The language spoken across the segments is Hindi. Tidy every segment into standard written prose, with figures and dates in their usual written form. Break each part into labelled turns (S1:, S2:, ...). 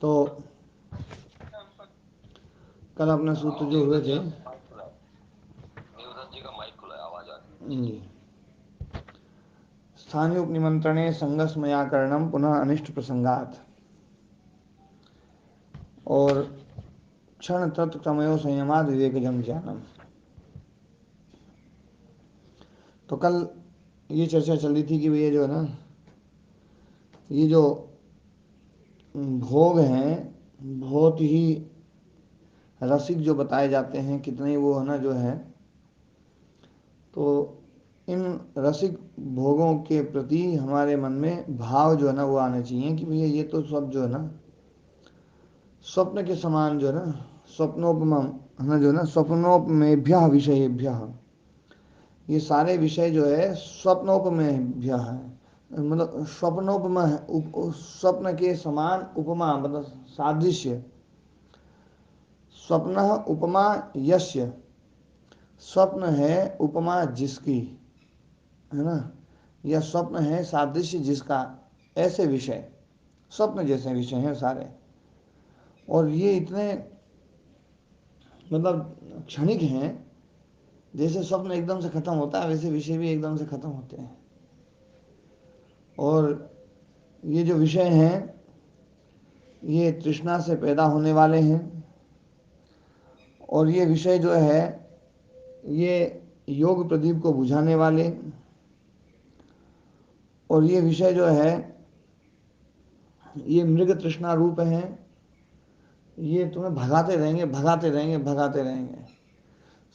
S1: तो कल अपने सूत्र जो हुए थे जी, स्थानीय उपनिमंत्रणे संगस्मयाकरणम पुनः अनिष्ट प्रसंगात और क्षण तत्व तमयो संयमाद विवेकजम ज्ञानम। तो कल ये चर्चा चल रही थी कि ये जो है ना, ये जो भोग हैं बहुत ही रसिक जो बताए जाते हैं, कितने वो है ना जो है, तो इन रसिक भोगों के प्रति हमारे मन में भाव जो है ना वो आने चाहिए कि भैया ये तो सब जो है ना स्वप्न के समान जो है ना, स्वप्नोपमा है ना जो है ना, स्वप्नोपमेभ्य विषयेभ्य, ये सारे विषय जो है स्वप्नोपमेभ्य है, मतलब स्वप्नोपमा है, स्वप्न के समान उपमा मतलब सादृश्य। स्वप्न उपमा यस्य, स्वप्न है उपमा जिसकी, है ना, या स्वप्न है सादृश्य जिसका, ऐसे विषय स्वप्न जैसे विषय हैं सारे। और ये इतने मतलब क्षणिक हैं, जैसे स्वप्न एकदम से खत्म होता है वैसे विषय भी एकदम से खत्म होते हैं। और ये जो विषय हैं ये तृष्णा से पैदा होने वाले हैं, और ये विषय जो है ये योग प्रदीप को बुझाने वाले, और ये विषय जो है ये मृग तृष्णा रूप हैं, ये तुम्हें भगाते रहेंगे भगाते रहेंगे भगाते रहेंगे,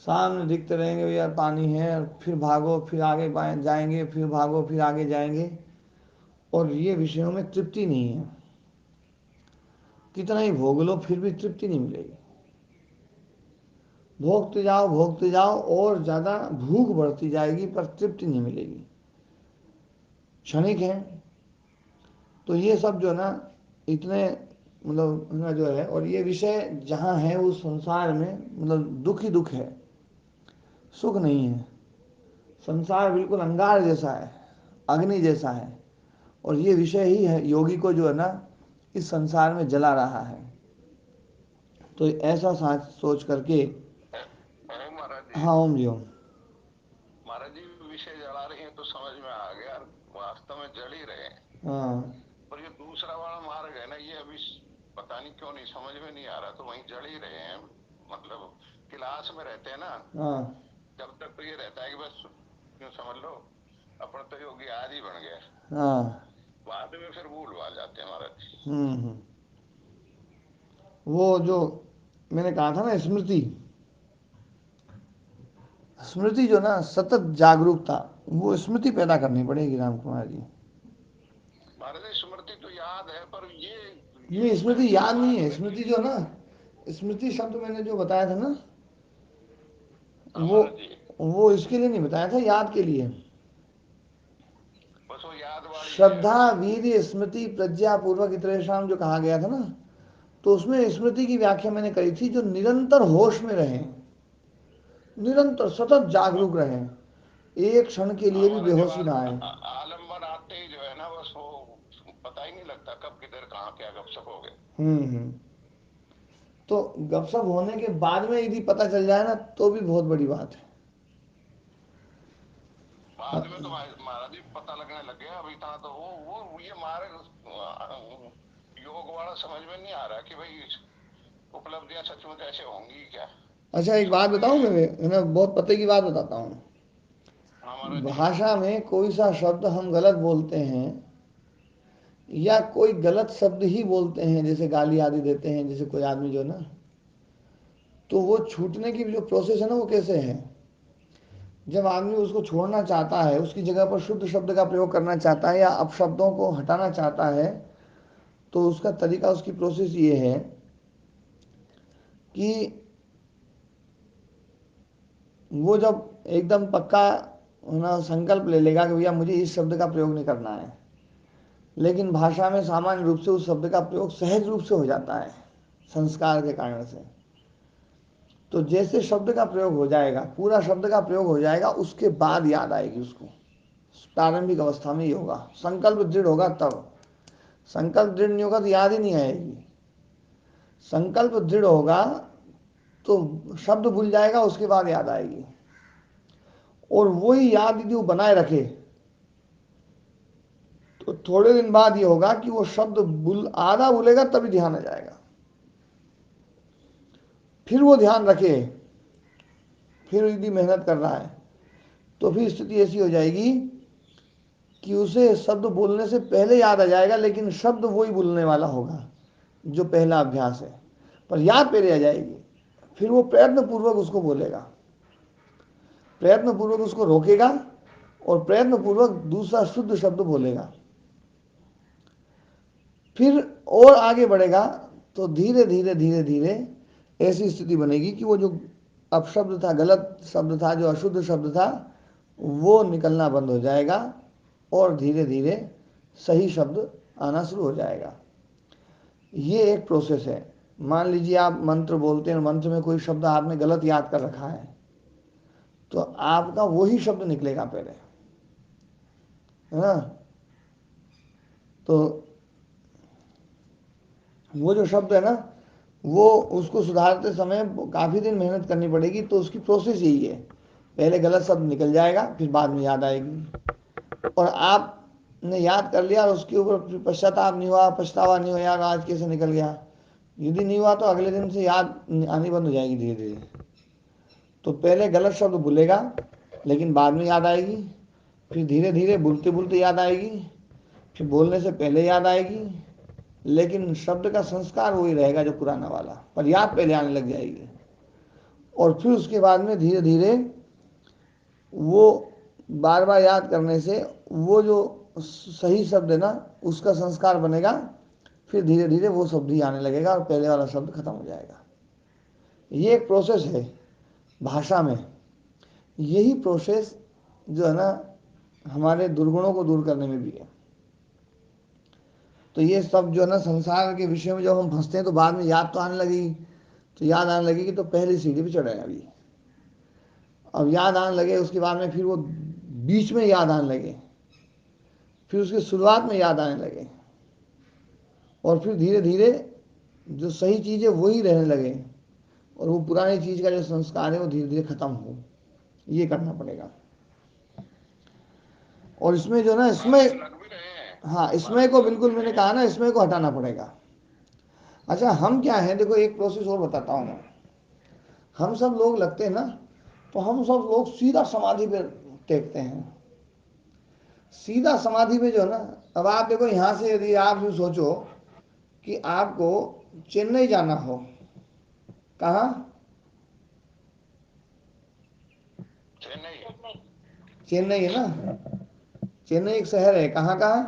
S1: सामने दिखते रहेंगे यार पानी है, फिर भागो फिर आगे जाएंगे, फिर भागो फिर आगे जाएंगे, और ये विषयों में तृप्ति नहीं है। कितना ही भोग लो फिर भी तृप्ति नहीं मिलेगी। भोगते जाओ और ज़्यादा भूख बढ़ती जाएगी पर तृप्ति नहीं मिलेगी, क्षणिक है। तो ये सब जो ना इतने मतलब ना जो है, और ये विषय जहाँ है उस संसार में मतलब दुख ही दुख है, सुख नहीं है। संसार बिल्कुल अंगार जैसा है, अग्नि जैसा है, और ये विषय ही है योगी को जो है ना इस संसार में जला रहा है। तो ऐसा सोच करके
S2: ओम महाराज जी।
S1: हाँ ओम जी ओम।
S2: महाराज जी विषय जला रहे हैं तो समझ में आ गया, वास्तव में जल ही रहे हैं।
S1: हाँ
S2: पर ये दूसरा वाला मार्ग है ना, ये अभी पता नहीं क्यों नहीं समझ में नहीं आ रहा, तो वहीं जल ही रहे हैं। मतलब क्लास में रहते हैं ना,
S1: हाँ
S2: जब तक तो ये रहता है कि बस क्यों समझ लो अपना तो योगी आदि बन गया,
S1: हाँ
S2: बाद में फिर भूल भाल जाते हैं महाराज जी।
S1: हम्म। वो जो मैंने कहा था ना स्मृति, स्मृति जो ना सतत जागरूकता, वो स्मृति पैदा करनी पड़ेगी राम कुमार जी।
S2: महाराज जी स्मृति तो याद है, पर
S1: ये
S2: ये
S1: स्मृति याद नहीं
S2: बात
S1: है,
S2: है
S1: स्मृति
S2: कि
S1: जो ना, स्मृति शब्द मैंने जो बताया था ना, वो
S2: महाराज जी
S1: वो इसके लिए नहीं बताया था, याद के लिए।
S2: बस वो याद वाली है
S1: श्रद्धा
S2: बस।
S1: वीर्य स्मृति प्रज्ञा पूर्वक इतरेषाम जो कहा गया था ना, तो उसमें स्मृति की व्याख्या मैंने करी थी जो निरंतर होश में रहे, निरंतर सतत जागरूक रहे, एक क्षण के लिए भी
S2: हमारा जब
S1: बेहोशी ना आए।
S2: आलम्बन आते ही जो है ना बस वो पता ही नहीं लगता कब किधर कहाँ क्या गपशप हो गए।
S1: हम्म। तो गपशप होने के बाद में यदि पता चल जाए ना तो भी बहुत बड़ी बात है।
S2: बाद में तो महाराज जी पता लगने लग गया, अभी था तो वो ये मार्ग योग वाला समझ में नहीं आ रहा कि भाई उपलब्धियां सचमुच ऐसे होंगी क्या।
S1: अच्छा एक बात
S2: सब तो
S1: बताऊं,
S2: ये
S1: मैं बहुत पते की बात बताता हूँ।
S2: हमारा जी
S1: भाषा में कोई सा शब्द हम गलत बोलते हैं, या कोई गलत शब्द ही बोलते हैं, जैसे गाली आदि देते हैं जैसे कोई आदमी जो ना, तो वो छूटने की जो प्रोसेस है ना वो कैसे है, जब आदमी उसको छोड़ना चाहता है, उसकी जगह पर शुद्ध शब्द का प्रयोग करना चाहता है या अपशब्दों को हटाना चाहता है, तो उसका तरीका, उसकी प्रोसेस ये है कि वो जब एकदम पक्का ना संकल्प ले लेगा कि भैया मुझे इस शब्द का प्रयोग नहीं करना है, लेकिन भाषा में सामान्य रूप से उस शब्द का प्रयोग सहज रूप से हो जाता है संस्कार के कारण से, तो जैसे शब्द का प्रयोग हो जाएगा, पूरा शब्द का प्रयोग हो जाएगा, उसके बाद याद आएगी उसको। प्रारंभिक अवस्था में ही होगा, संकल्प दृढ़ होगा तब, संकल्प दृढ़ नहीं होगा तो याद ही नहीं आएगी। संकल्प दृढ़ होगा तो शब्द भूल जाएगा, उसके बाद याद आएगी। और वही याद यदि वो बनाए रखे तो थोड़े दिन बाद ये होगा कि वो शब्द आधा भूलेगा तभी ध्यान आ जाएगा। फिर वो ध्यान रखे, फिर यदि मेहनत कर रहा है तो फिर स्थिति ऐसी हो जाएगी कि उसे शब्द बोलने से पहले याद आ जाएगा, लेकिन शब्द वही बोलने वाला होगा जो पहला अभ्यास है, पर याद पहले आ जाएगी। फिर वो प्रयत्न पूर्वक उसको बोलेगा, प्रयत्न पूर्वक उसको रोकेगा और प्रयत्न पूर्वक दूसरा शुद्ध शब्द बोलेगा। फिर और आगे बढ़ेगा तो धीरे धीरे धीरे धीरे ऐसी स्थिति बनेगी कि वो जो अपशब्द था, गलत शब्द था, जो अशुद्ध शब्द था, वो निकलना बंद हो जाएगा और धीरे धीरे सही शब्द आना शुरू हो जाएगा। ये एक प्रोसेस है। मान लीजिए आप मंत्र बोलते हैं, मंत्र में कोई शब्द आपने गलत याद कर रखा है, तो आपका वही शब्द निकलेगा पहले, है ना। तो वो जो शब्द है ना, वो उसको सुधारते समय काफ़ी दिन मेहनत करनी पड़ेगी। तो उसकी प्रोसेस यही है, पहले गलत शब्द निकल जाएगा, फिर बाद में याद आएगी। और आपने याद कर लिया और उसके ऊपर पश्चाताप नहीं हुआ, पछतावा नहीं हुआ यार आज कैसे निकल गया, यदि नहीं हुआ तो अगले दिन से याद आनी बंद हो जाएगी धीरे धीरे। तो पहले गलत शब्द भूलेगा, लेकिन बाद में याद आएगी। फिर धीरे धीरे बोलते बोलते याद आएगी, फिर बोलने से पहले याद आएगी, लेकिन शब्द का संस्कार वही रहेगा जो पुराना वाला, पर याद पहले आने लग जाएगी। और फिर उसके बाद में धीरे धीरे वो बार बार याद करने से वो जो सही शब्द है ना, उसका संस्कार बनेगा। फिर धीरे धीरे वो शब्द ही आने लगेगा और पहले वाला शब्द खत्म हो जाएगा। ये एक प्रोसेस है भाषा में। यही प्रोसेस जो है ना हमारे दुर्गुणों को दूर करने में भी है। तो ये सब जो है ना संसार के विषय में जब हम फंसते हैं तो बाद में याद तो आने लगेगी, तो याद आने लगेगी तो पहली सीढ़ी पे चढ़े अभी। अब याद आने लगे उसके बाद में फिर वो बीच में याद आने लगे, फिर उसकी शुरुआत में याद आने लगे, और फिर धीरे धीरे जो सही चीज़ है वही रहने लगे, और वो पुरानी चीज़ का जो संस्कार है वो धीरे धीरे खत्म हो। ये करना पड़ेगा। और इसमें जो ना इसमें,
S2: लग भी रहे हैं,
S1: हाँ इसमें
S2: मार्ग
S1: को
S2: लग भी
S1: बिल्कुल मैंने
S2: रहे
S1: कहा
S2: हैं।
S1: ना, इसमें को हटाना पड़ेगा। अच्छा हम क्या है, देखो एक प्रोसेस और बताता हूँ मैं। हम सब लोग लगते हैं ना, तो हम सब लोग सीधा समाधि पे टेकते हैं। सीधा समाधि पे जो है ना, अब आप देखो यहाँ से यदि आप जो सोचो कि आपको चेन्नई जाना हो, कहाँ?
S2: चेन्नई।
S1: चेन्नई है ना, चेन्नई एक शहर है, कहाँ का है?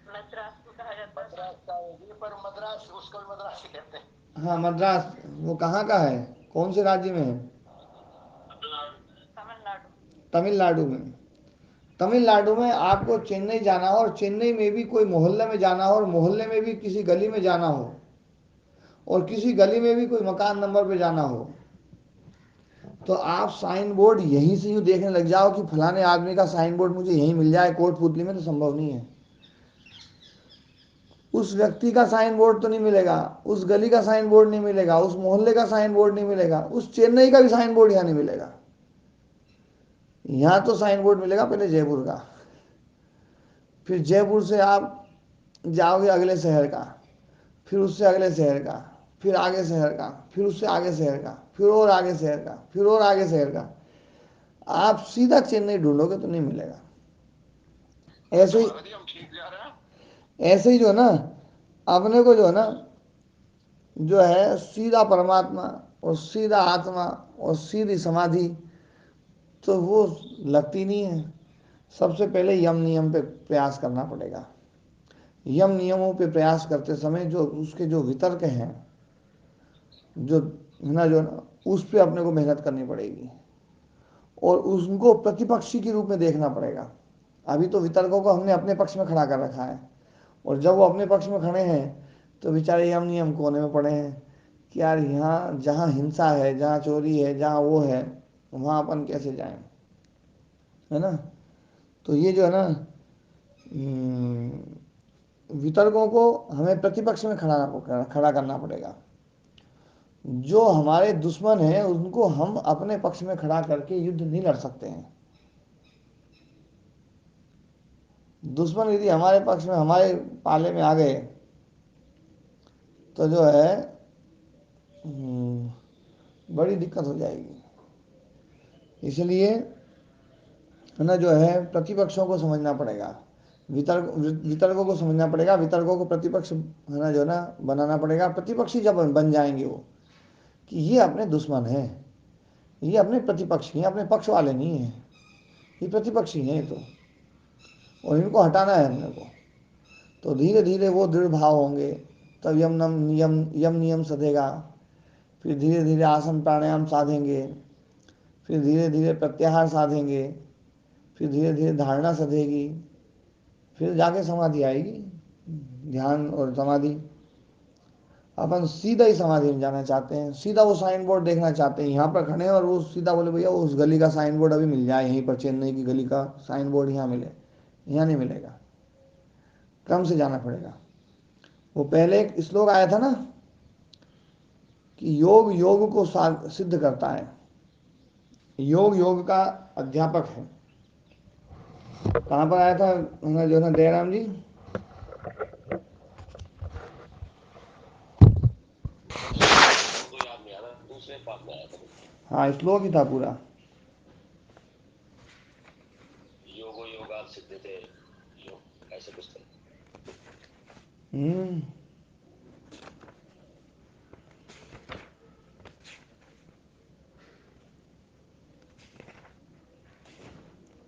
S2: मद्रास को कहा जाता है, मद्रास का होगी, पर मद्रास उसको भी मद्रास ही कहते हैं।
S1: हाँ मद्रास, वो कहाँ का है, कौन से राज्य में है?
S2: तमिलनाडु।
S1: तमिलनाडु में। तमिलनाडु में आपको चेन्नई जाना हो, और चेन्नई में भी कोई मोहल्ले में जाना हो, और मोहल्ले में भी किसी गली में जाना हो, और किसी गली में भी कोई मकान नंबर पे जाना हो, तो आप साइन बोर्ड यहीं से यूँ देखने लग जाओ कि फलाने आदमी का साइन बोर्ड मुझे यहीं मिल जाए कोटपुतली में, तो संभव नहीं है। उस व्यक्ति का साइन बोर्ड तो नहीं मिलेगा, उस गली का साइन बोर्ड नहीं मिलेगा, उस मोहल्ले का साइन बोर्ड नहीं मिलेगा, उस चेन्नई का भी साइन बोर्ड यहाँ नहीं मिलेगा। यहाँ तो साइन बोर्ड मिलेगा पहले जयपुर का, फिर जयपुर से आप जाओगे अगले शहर का, फिर उससे अगले शहर का, फिर आगे शहर का, फिर उससे आगे शहर का, फिर और आगे शहर का, फिर और आगे शहर का। आप सीधा चेन्नई ढूंढोगे तो नहीं मिलेगा। ऐसे ही,
S2: हम ठीक जा रहे हैं।
S1: ऐसे ही जो है ना, अपने को जो है ना, जो है सीधा परमात्मा और सीधा आत्मा और सीधी समाधि, तो वो लगती नहीं है। सबसे पहले यम नियम पे प्रयास करना पड़ेगा। यम नियमों पे प्रयास करते समय जो उसके जो वितर्क हैं, जो है ना, जो ना, उस पे अपने को मेहनत करनी पड़ेगी, और उनको प्रतिपक्षी के रूप में देखना पड़ेगा। अभी तो वितर्कों को हमने अपने पक्ष में खड़ा कर रखा है, और जब वो अपने पक्ष में खड़े हैं तो बेचारे यम नियम कोने में पड़े हैं कि यार यहाँ जहाँ हिंसा है, जहाँ चोरी है, जहाँ वो है, वहाँ अपन कैसे जाएं, है ना। तो ये जो है ना, वितर्कों को हमें प्रतिपक्ष में खड़ा करना पड़ेगा। जो हमारे दुश्मन हैं उनको हम अपने पक्ष में खड़ा करके युद्ध नहीं लड़ सकते हैं। दुश्मन यदि हमारे पक्ष में, हमारे पाले में आ गए तो जो है बड़ी दिक्कत हो जाएगी। इसलिए है ना, जो है प्रतिपक्षों को समझना पड़ेगा, वितर्कों को समझना पड़ेगा, वितर्कों को प्रतिपक्ष है ना, जो है ना बनाना पड़ेगा। प्रतिपक्षी जब बन जाएंगे वो, कि ये अपने दुश्मन हैं, ये अपने प्रतिपक्षी हैं, अपने पक्ष वाले नहीं हैं, ये प्रतिपक्षी हैं ये तो, और इनको हटाना है हमने को। तो धीरे धीरे वो दृढ़ भाव होंगे, तब यम नियम सधेगा। फिर धीरे धीरे आसन प्राणायाम साधेंगे, फिर धीरे धीरे प्रत्याहार साधेंगे, फिर धीरे धीरे धारणा सधेगी, फिर जाके समाधि आएगी। ध्यान और समाधि, अपन सीधा ही समाधि में जाना चाहते हैं, सीधा वो साइन बोर्ड देखना चाहते हैं, यहाँ पर खड़े हैं और वो सीधा बोले भैया उस गली का साइन बोर्ड अभी मिल जाए, यहीं पर चेन्नई की गली का साइन बोर्ड यहाँ मिले, यहाँ नहीं मिलेगा, क्रम से जाना पड़ेगा। वो पहले एक श्लोक आया था ना कि योग योग को सिद्ध करता है, योग योग का अध्यापक है। कहाँ पर आया था जो है ना दयाराम जी? हाँ श्लोक ही था पूरा,
S2: योगो योगात सिद्धते, योग ऐसे कुछ था।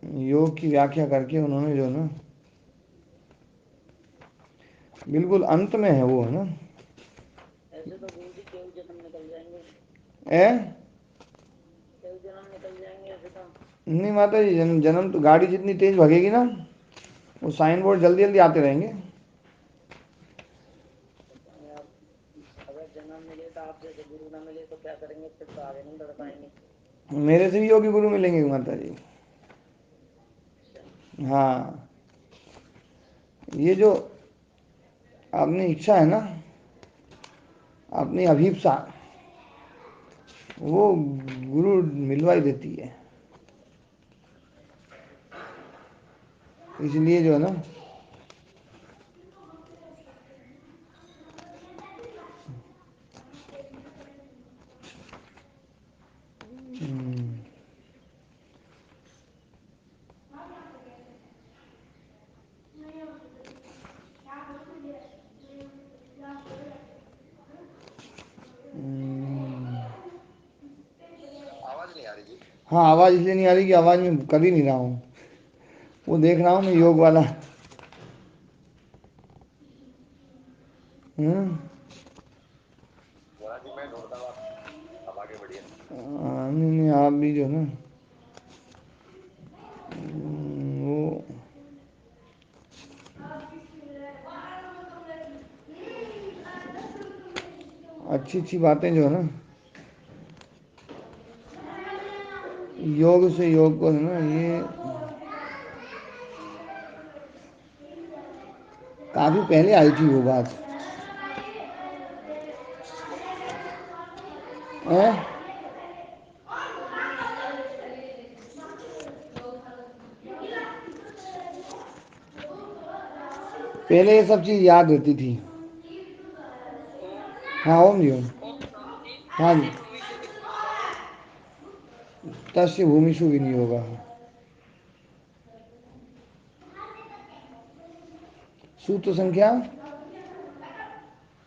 S1: योग की व्याख्या करके उन्होंने जो ना बिल्कुल अंत में है वो, है ना।
S3: ऐसे तो गुरु जी केवल जन्म निकल जाएंगे, केवल जन्म निकल जाएंगे ऐसे तो।
S1: नहीं माता जी, जन्म तो गाड़ी जितनी तेज भगेगी ना, वो साइन बोर्ड जल्दी जल्दी आते रहेंगे।
S3: आप अगर जन्म मिले तो आप जैसे गुरु ना मिले तो क्या करेंगे, फिर तो आगे नहीं बढ़ पाएंगे।
S1: मेरे से भी योगी गुरु मिलेंगे माता जी। हाँ, ये जो अपनी इच्छा है ना, अपनी अभीप्सा, वो गुरु मिलवा ही देती है। इसलिए जो है ना
S2: आवाज नहीं आ रही जी?
S1: हाँ, आवाज़ इसलिए नहीं आ रही कि आवाज़ में कर ही नहीं रहा हूँ, वो देख रहा हूँ मैं योग वाला।
S2: जी मैं ढूंढता हूँ, अब आगे बढ़िए।
S1: नहीं नहीं, आप भी जो है ना वो अच्छी अच्छी बातें जो है ना, योग से योग को है ना, ये काफ़ी पहले आई थी वो बात है। पहले ये सब चीज़ याद रहती थी। हाँ ओम जी, ओम।
S3: ओम शांति।
S1: हाँ जी,
S3: तस्य भूमिषु विनियोगः।
S1: तस्य भूमिषु विनियोगः। सूत्र संख्या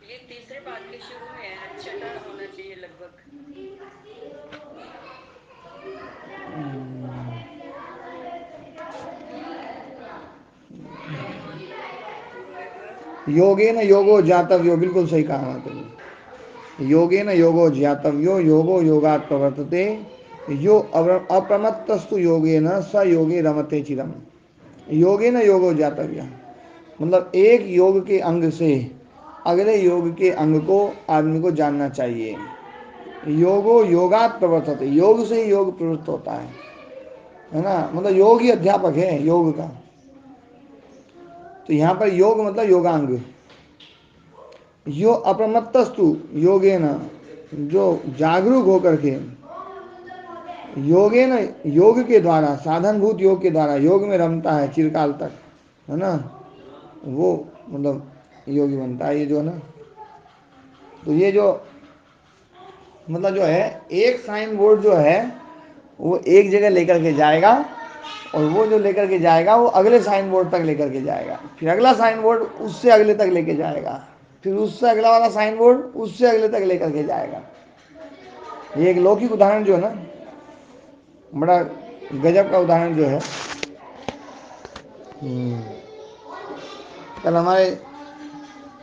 S3: ये तीसरे पाठ के शुरू में है, छठा होना चाहिए लगभग।
S1: योगे न योगो ज्ञातव्यो, बिल्कुल सही कहा आपने। योगे न योगो ज्ञातव्यो, योगो योगात् प्रवर्तते, यो अप्रमत्तस्तु योगे न स योगे रमते चिरम। योगे न योगो ज्ञातव्य, मतलब एक योग के अंग से अगले योग के अंग को आदमी को जानना चाहिए। योगो योगात् प्रवर्तते, योग से ही योग प्रवृत्त होता है ना, मतलब योग ही अध्यापक है योग का। तो यहाँ पर योग मतलब योगांग। यो अप्रमत्तस्तु योगेन, जो जागरूक होकर के, योगेन योग के द्वारा, साधनभूत योग के द्वारा योग में रमता है चिरकाल तक, है ना, वो मतलब योगी बनता है। ये जो है ना, तो ये जो मतलब जो है एक साइन बोर्ड जो है वो एक जगह लेकर के जाएगा, और वो जो लेकर के जाएगा वो अगले साइन बोर्ड तक लेकर के जाएगा, फिर अगला साइन बोर्ड उससे अगले तक लेके जाएगा, फिर उससे अगला वाला साइन बोर्ड उससे अगले तक लेकर के जाएगा। ये एक लौकिक उदाहरण जो है ना, बड़ा गजब का उदाहरण जो है। कल हमारे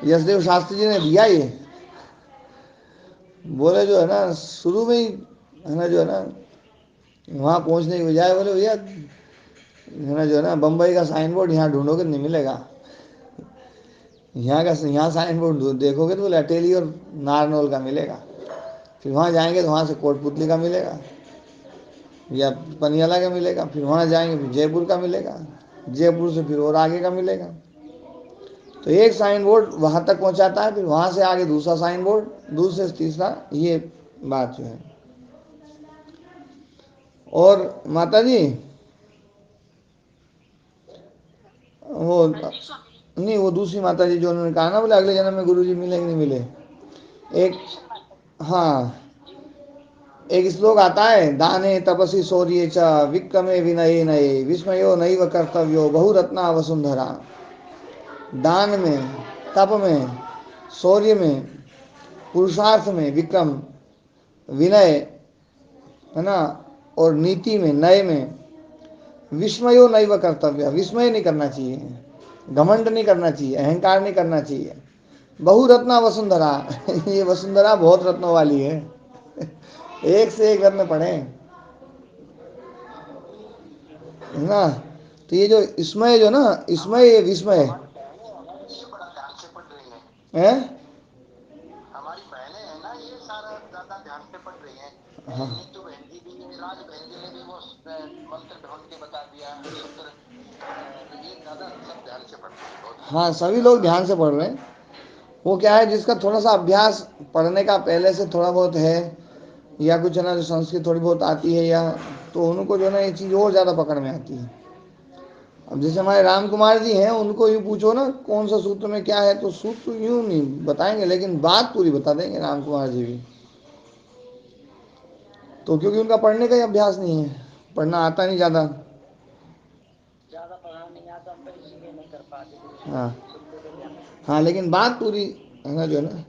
S1: यशदेव शास्त्री जी ने दिया ये, बोले जो है ना शुरू में ही है ना जो है ना वहाँ पहुँचने की बजाय बोले भैया है ना जो है ना बम्बई का साइन बोर्ड यहाँ ढूंढोगे नहीं मिलेगा, यहाँ साइन बोर्ड देखोगे तो बोले अटेली और नारनौल का मिलेगा, फिर वहाँ जाएंगे तो वहाँ से कोटपुतली का मिलेगा या पनियाला का मिलेगा, फिर वहाँ जाएंगे फिर जयपुर का मिलेगा, जयपुर से फिर और आगे का मिलेगा। तो एक साइन बोर्ड वहाँ तक पहुँचाता है, फिर वहाँ से आगे दूसरा साइन बोर्ड, दूसरे से तीसरा, ये बात जो है। और माता जी वो नहीं, वो दूसरी माता जी जो उन्होंने कहा ना बोले अगले जन्म में गुरु जी मिलेंगे नहीं मिले, एक, हाँ, एक श्लोक आता है, दाने तपसी शौर्ये च विक्रमे विनये नये विस्मयो नैव कर्तव्यो बहुरत्ना वसुंधरा। दान में, तप में, शौर्य में, पुरुषार्थ में विक्रम, विनय, है ना, और नीति में, नय में, विस्मयो नैव कर्तव्य, विस्मय नहीं करना चाहिए, घमंड नहीं करना चाहिए, अहंकार नहीं करना चाहिए। बहुरत्ना वसुंधरा ये वसुंधरा बहुत रत्नों वाली है, एक से एक रत्न पड़े, है ना। तो ये जो इसमय जो ना, इसमय ये विस्मय
S2: बड़ा ध्यान से पढ़ रही
S1: है।
S2: हमारी बहनें हैं ना, ये सारा ज्यादा ध्यान से पढ़ रही हैं।
S1: हाँ
S2: नीतू बहन जी भी, राज बहन जी ने भी वो मंत्र ढूंढ के बता दिया सूत्र, तो ये ज्यादा सब ध्यान से पढ़ रहे हैं बहुत।
S1: हाँ, सभी लोग ध्यान से पढ़ रहे हैं। वो क्या है, जिसका थोड़ा सा अभ्यास पढ़ने का पहले से थोड़ा बहुत है, या कुछ है ना जो संस्कृत थोड़ी बहुत आती है, या तो उनको जो है ना ये चीज़ और ज़्यादा पकड़ में आती है। अब जैसे हमारे राम कुमार जी हैं, उनको यूँ पूछो ना कौन सा सूत्र में क्या है, तो सूत्र यूँ नहीं बताएंगे, लेकिन बात पूरी बता देंगे राम कुमार जी भी। तो क्योंकि उनका पढ़ने का ही अभ्यास नहीं है, पढ़ना आता नहीं ज़्यादा।
S3: ज्यादा पढ़ना नहीं आता हम, पर इसीलिए नहीं कर पाते गुरु
S1: हाँ
S3: सुनते तो क्या।
S1: हाँ, लेकिन बात पूरी है ना जो है ना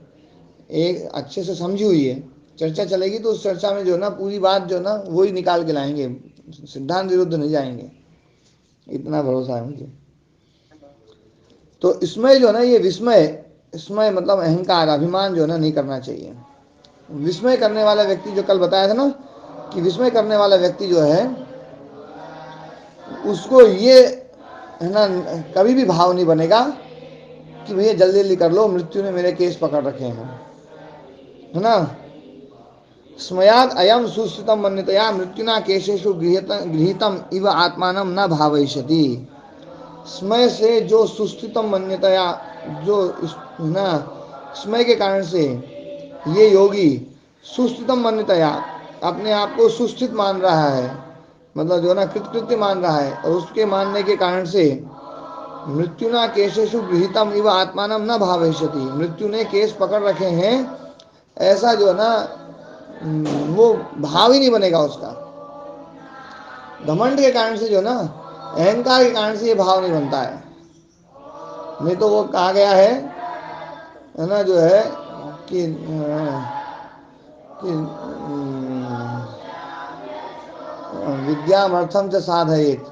S1: एक अच्छे से समझी हुई है। चर्चा चलेगी तो उस चर्चा में जो है ना पूरी बात जो है ना वही निकाल के लाएंगे, सिद्धांत विरुद्ध नहीं जाएंगे, इतना भरोसा है मुझे। तो इसमें जो है ना ये विस्मय, इसमें मतलब अहंकार, अभिमान जो है ना नहीं करना चाहिए। विस्मय करने वाला व्यक्ति, जो कल बताया था ना कि विस्मय करने वाला व्यक्ति जो है उसको ये है ना कभी भी भाव नहीं बनेगा कि भैया जल्दी जल्दी कर लो, मृत्यु ने मेरे केस पकड़ रखे हैं, है ना। स्मयाद अयम सुस्थितम मन्यतया मृत्युना केशेषु गृहीतम इव आत्मानम न भावयिष्यति। स्मय से जो सुस्थितम मन्यतया, जो ना स्मय के कारण से ये योगी सुस्थितम मन्यतया अपने आप को सुस्थित मान रहा है, मतलब जो ना कृतकृत्य मान रहा है, और उसके मानने के कारण से मृत्युना केशेषु गृहीतम इव आत्मानम न भावयिष्यति, मृत्यु ने केस पकड़ रखे हैं ऐसा जो है ना वो भाव ही नहीं बनेगा उसका। घमंड के कारण से जो ना, अहंकार के कारण से ये भाव नहीं बनता है। नहीं तो वो कहा गया है ना जो है कि विद्यामर्थम च साधयेत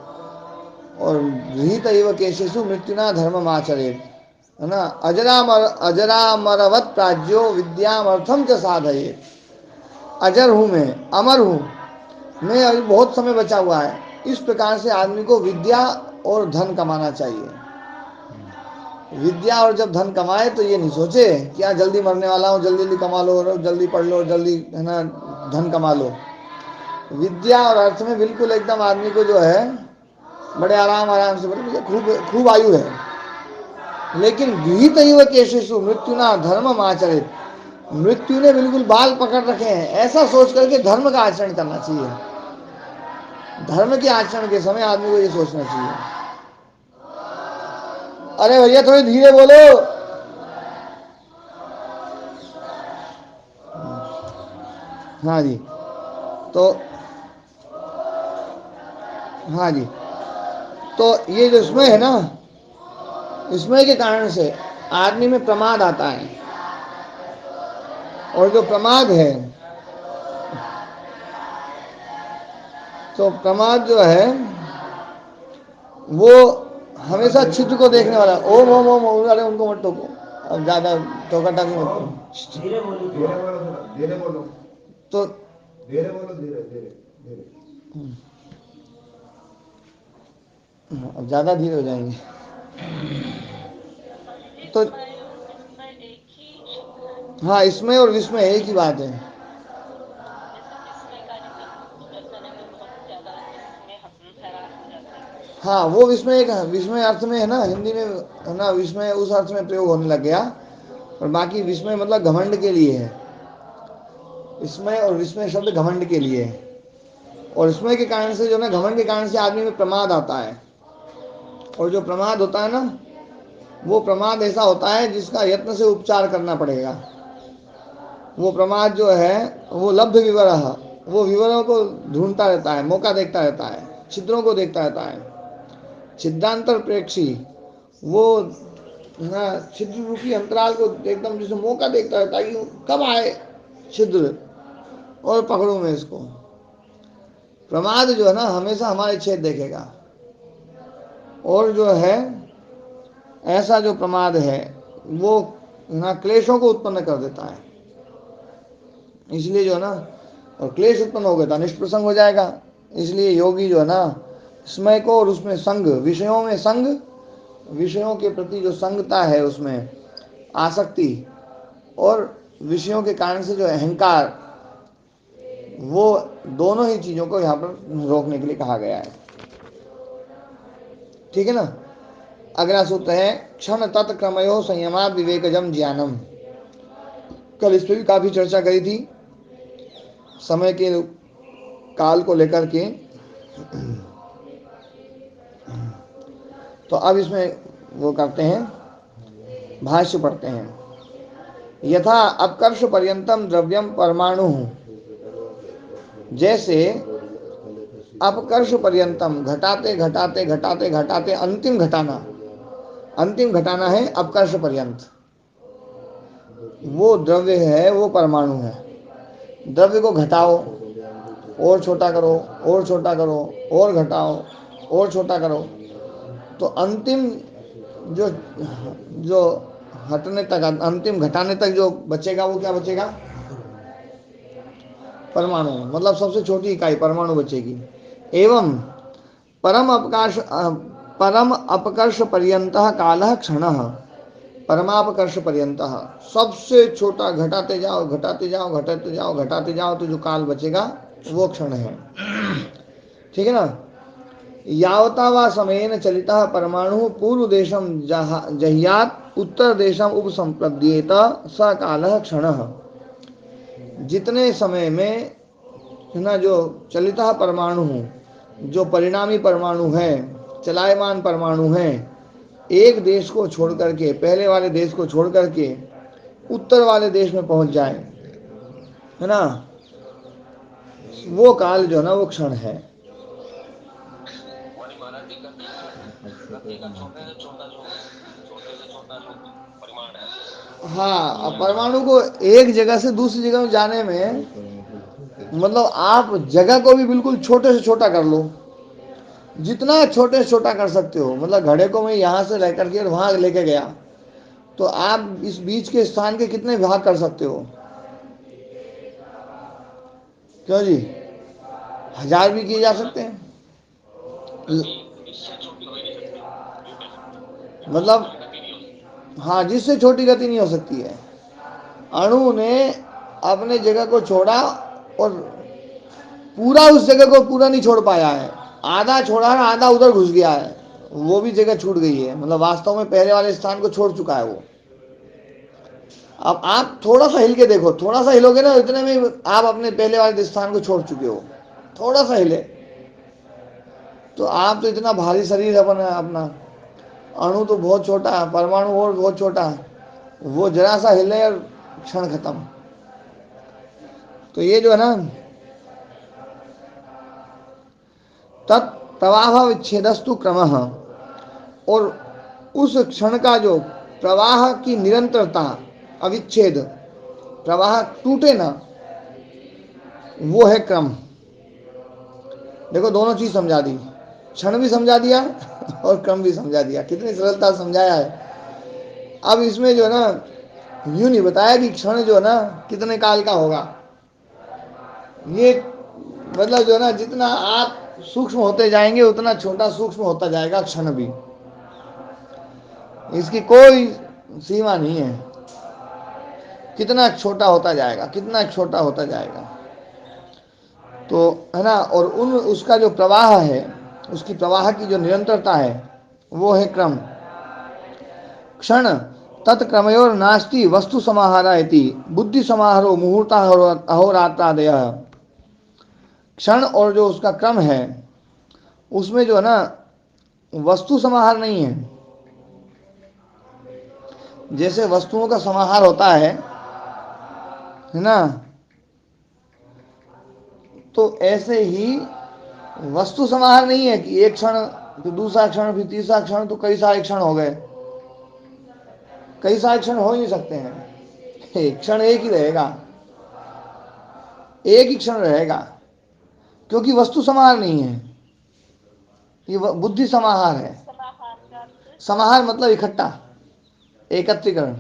S1: और गृहीत एव केशेषु मृत्युना धर्म आचरेत, है ना। अजरामरवत प्राज्यो विद्यामर्थम च साधयेत। अजर हूँ मैं, अमर हूँ मैं, अभी बहुत समय बचा हुआ है, इस प्रकार से आदमी को विद्या और धन कमाना चाहिए। विद्या और जब धन कमाए तो ये नहीं सोचे कि यार जल्दी मरने वाला हूँ, जल्दी जल्दी कमा लो, जल्दी पढ़ लो, जल्दी है ना धन कमा लो। विद्या और अर्थ में बिल्कुल एकदम आदमी को जो है बड़े आराम आराम से, बड़े खूब खूब आयु है, लेकिन गृहीत युव केशेषु मृत्युना धर्म आचरित, मृत्यु ने बिल्कुल बाल पकड़ रखे हैं ऐसा सोच करके धर्म का आचरण करना चाहिए। धर्म के आचरण के समय आदमी को ये सोचना चाहिए। अरे भैया थोड़ी धीरे बोलो। हाँ जी, तो हाँ जी, तो ये जो इसमें है ना, इसमें के कारण से आदमी में प्रमाद आता है, और जो प्रमाद है, तो प्रमाद जो है वो हमेशा छिद्र को देखने वाला। ओम ओम ओम ओम, अरे उनको मत टोको, अब ज्यादा टोका टाकी मत करो।
S3: धीरे बोलो,
S4: धीरे बोलो, धीरे बोलो,
S1: तो
S4: धीरे बोलो, धीरे धीरे धीरे।
S1: अब ज्यादा धीरे हो जाएंगे। तो हाँ, इसमें और विस्मय एक ही बात है। हाँ, वो विस्मय एक विस्मय अर्थ में है ना, हिंदी में है ना, विस्मय उस अर्थ में प्रयोग होने लग गया, और बाकी विस्मय मतलब घमंड के लिए है। विस्मय और विस्मय शब्द घमंड के लिए है, और विस्मय के कारण से जो ना, घमंड के कारण से आदमी में प्रमाद आता है, और जो प्रमाद होता है ना, वो प्रमाद ऐसा होता है जिसका यत्न से उपचार करना पड़ेगा। वो प्रमाद जो है वो लब्ध विवरः, वो विवरों को ढूंढता रहता है, मौका देखता रहता है, छिद्रों को देखता रहता है। छिद्रांतर प्रेक्षी, वो ना छिद्र रूपी अंतराल को एकदम जैसे मौका देखता रहता है कि कब आए छिद्र और पकड़ूं मैं इसको। प्रमाद जो है ना हमेशा हमारे छेद देखेगा, और जो है ऐसा जो प्रमाद है वो ना क्लेशों को उत्पन्न कर देता है। इसलिए जो है ना, और क्लेश उत्पन्न हो गया तो निष्प्रसंग हो जाएगा। इसलिए योगी जो है ना, समय को और उसमें संग, विषयों में संग, विषयों के प्रति जो संगता है उसमें आसक्ति, और विषयों के कारण से जो अहंकार, वो दोनों ही चीजों को यहाँ पर रोकने के लिए कहा गया है। ठीक है ना। अगला सूत्र है क्षण तत्क्रमयो संयमाद विवेकजम ज्ञानम। कल इस पर भी काफी चर्चा करी थी, समय के काल को लेकर के। तो अब इसमें वो करते हैं, भाष्य पढ़ते हैं। यथा अपकर्ष पर्यंतम द्रव्यम परमाणु, जैसे अपकर्ष पर्यंतम, घटाते घटाते घटाते घटाते अंतिम घटाना, अंतिम घटाना है अपकर्ष पर्यंत, वो द्रव्य है, वो परमाणु है। द्रव्य को घटाओ, और छोटा करो, और छोटा करो, और घटाओ, और छोटा करो, तो अंतिम जो जो हटने तक, अंतिम घटाने तक जो बचेगा वो क्या बचेगा? परमाणु, मतलब सबसे छोटी इकाई परमाणु बचेगी। एवं परम अपकर्ष पर्यंतः कालः क्षणः, परमापकर्ष पर्यंतः, सबसे छोटा घटाते जाओ घटाते जाओ घटाते जाओ घटाते जाओ तो जो काल बचेगा वो क्षण है। ठीक है ना। यावता वा समयेन चलितः परमाणु पूर्व देशम जह्यात् उत्तर देशम उपसंप्रद्येत स कालः क्षणः। जितने समय में ना जो चलितः परमाणु, जो परिणामी परमाणु है, चलायमान परमाणु है, एक देश को छोड़ करके, पहले वाले देश को छोड़ करके उत्तर वाले देश में पहुंच जाए, है ना, वो काल जो है ना वो क्षण है। हाँ, परमाणु को एक जगह से दूसरी जगह में जाने में, मतलब आप जगह को भी बिल्कुल छोटे से छोटा कर लो, जितना छोटे से छोटा कर सकते हो। मतलब घड़े को मैं यहाँ से लेकर के वहां लेके गया, तो आप इस बीच के स्थान के कितने भाग कर सकते हो? क्यों जी, 1000 भी किए जा सकते हैं। मतलब हाँ, जिससे छोटी गति नहीं हो सकती है। अणु ने अपने जगह को छोड़ा, और पूरा उस जगह को पूरा नहीं छोड़ पाया है, आधा छोड़ा है, आधा उधर घुस गया है, वो भी जगह छूट गई है, मतलब वास्तव में पहले वाले स्थान को छोड़ चुका है वो। अब आप थोड़ा सा हिल के देखो, थोड़ा सा हिलोगे ना, इतने में आप अपने पहले वाले स्थान को छोड़ चुके हो। थोड़ा सा हिले तो आप तो, इतना भारी शरीर है अपना अपना, अणु तो बहुत छोटा है, परमाणु और बहुत छोटा है, वो जरा सा हिले और क्षण खत्म। तो ये जो है ना, तत्प्रवाह विच्छेदस्तु क्रमः, और उस क्षण का जो प्रवाह की निरंतरता, अविच्छेद, प्रवाह टूटे ना, वो है क्रम। देखो दोनों चीज समझा दी, क्षण भी समझा दिया और क्रम भी समझा दिया, कितनी सरलता समझाया है। अब इसमें जो है ना, यूं नहीं बताया कि क्षण जो है ना कितने काल का होगा। ये मतलब जो है ना, जितना आप सूक्ष्म होते जाएंगे उतना छोटा सूक्ष्म होता जाएगा क्षण भी, इसकी कोई सीमा नहीं है। कितना छोटा होता जाएगा, कितना छोटा होता जाएगा। तो है ना, और उन उसका जो प्रवाह है, उसकी प्रवाह की जो निरंतरता है, वो है क्रम। क्षण तत्क्रमयोर नास्ति वस्तु समाहारा इति बुद्धि समाहारो मुहूर्ता अहोरात्रादय। क्षण और जो उसका क्रम है, उसमें जो है ना वस्तु समाहार नहीं है। जैसे वस्तुओं का समाहार होता है ना, तो ऐसे ही वस्तु समाहार नहीं है कि एक क्षण फिर दूसरा क्षण फिर तीसरा क्षण, तो कई सारे क्षण हो गए। कई सारे क्षण हो ही नहीं सकते हैं, एक क्षण एक ही रहेगा, एक ही क्षण रहेगा, क्योंकि वस्तु समाहार नहीं है, ये बुद्धि समाहार है। समाहार मतलब इकट्ठा, एकत्रीकरण।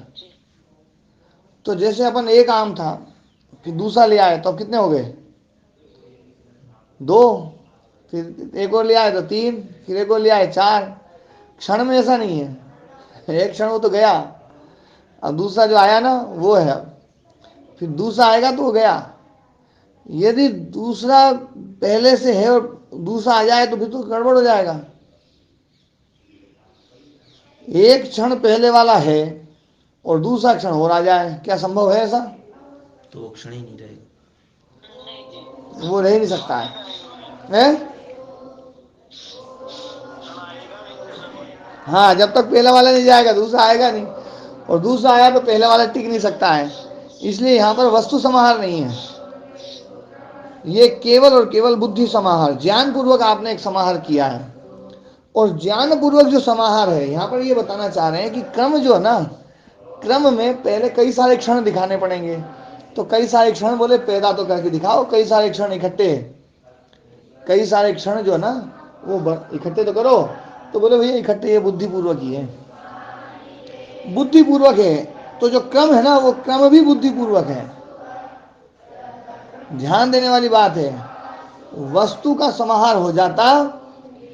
S1: तो जैसे अपन एक आम था, फिर दूसरा ले आए तो अब कितने हो गए? 2, फिर एक और ले आए तो 3, फिर एक और ले आए 4। क्षण में ऐसा नहीं है, एक क्षण वो तो गया, अब दूसरा जो आया ना वो है, फिर दूसरा आएगा तो वो गया। यदि दूसरा पहले से है और दूसरा आ जाए तो फिर तो गड़बड़ हो जाएगा। एक क्षण पहले वाला है और दूसरा क्षण और आ जाए, क्या संभव है ऐसा?
S5: तो वो क्षण ही नहीं रहेगा,
S1: वो रह ही नहीं सकता है? हाँ, जब तक पहला वाला नहीं जाएगा दूसरा आएगा नहीं, और दूसरा आया तो पहला वाला टिक नहीं सकता है। इसलिए यहाँ पर वस्तु समाहार नहीं है, ये केवल और केवल बुद्धि समाहार, ज्ञान पूर्वक आपने एक समाहार किया है। और ज्ञान पूर्वक जो समाहार है, यहाँ पर ये बताना चाह रहे हैं कि क्रम जो है ना, क्रम में पहले कई सारे क्षण दिखाने पड़ेंगे। तो कई सारे क्षण बोले पैदा तो करके दिखाओ, कई सारे क्षण इकट्ठे, कई सारे क्षण जो है ना वो इकट्ठे तो करो। तो बोले भैया इकट्ठे ये बुद्धिपूर्वक ही है, बुद्धिपूर्वक है। तो जो क्रम है ना, वो क्रम भी बुद्धिपूर्वक है। ध्यान देने वाली बात है, वस्तु का समाहार हो जाता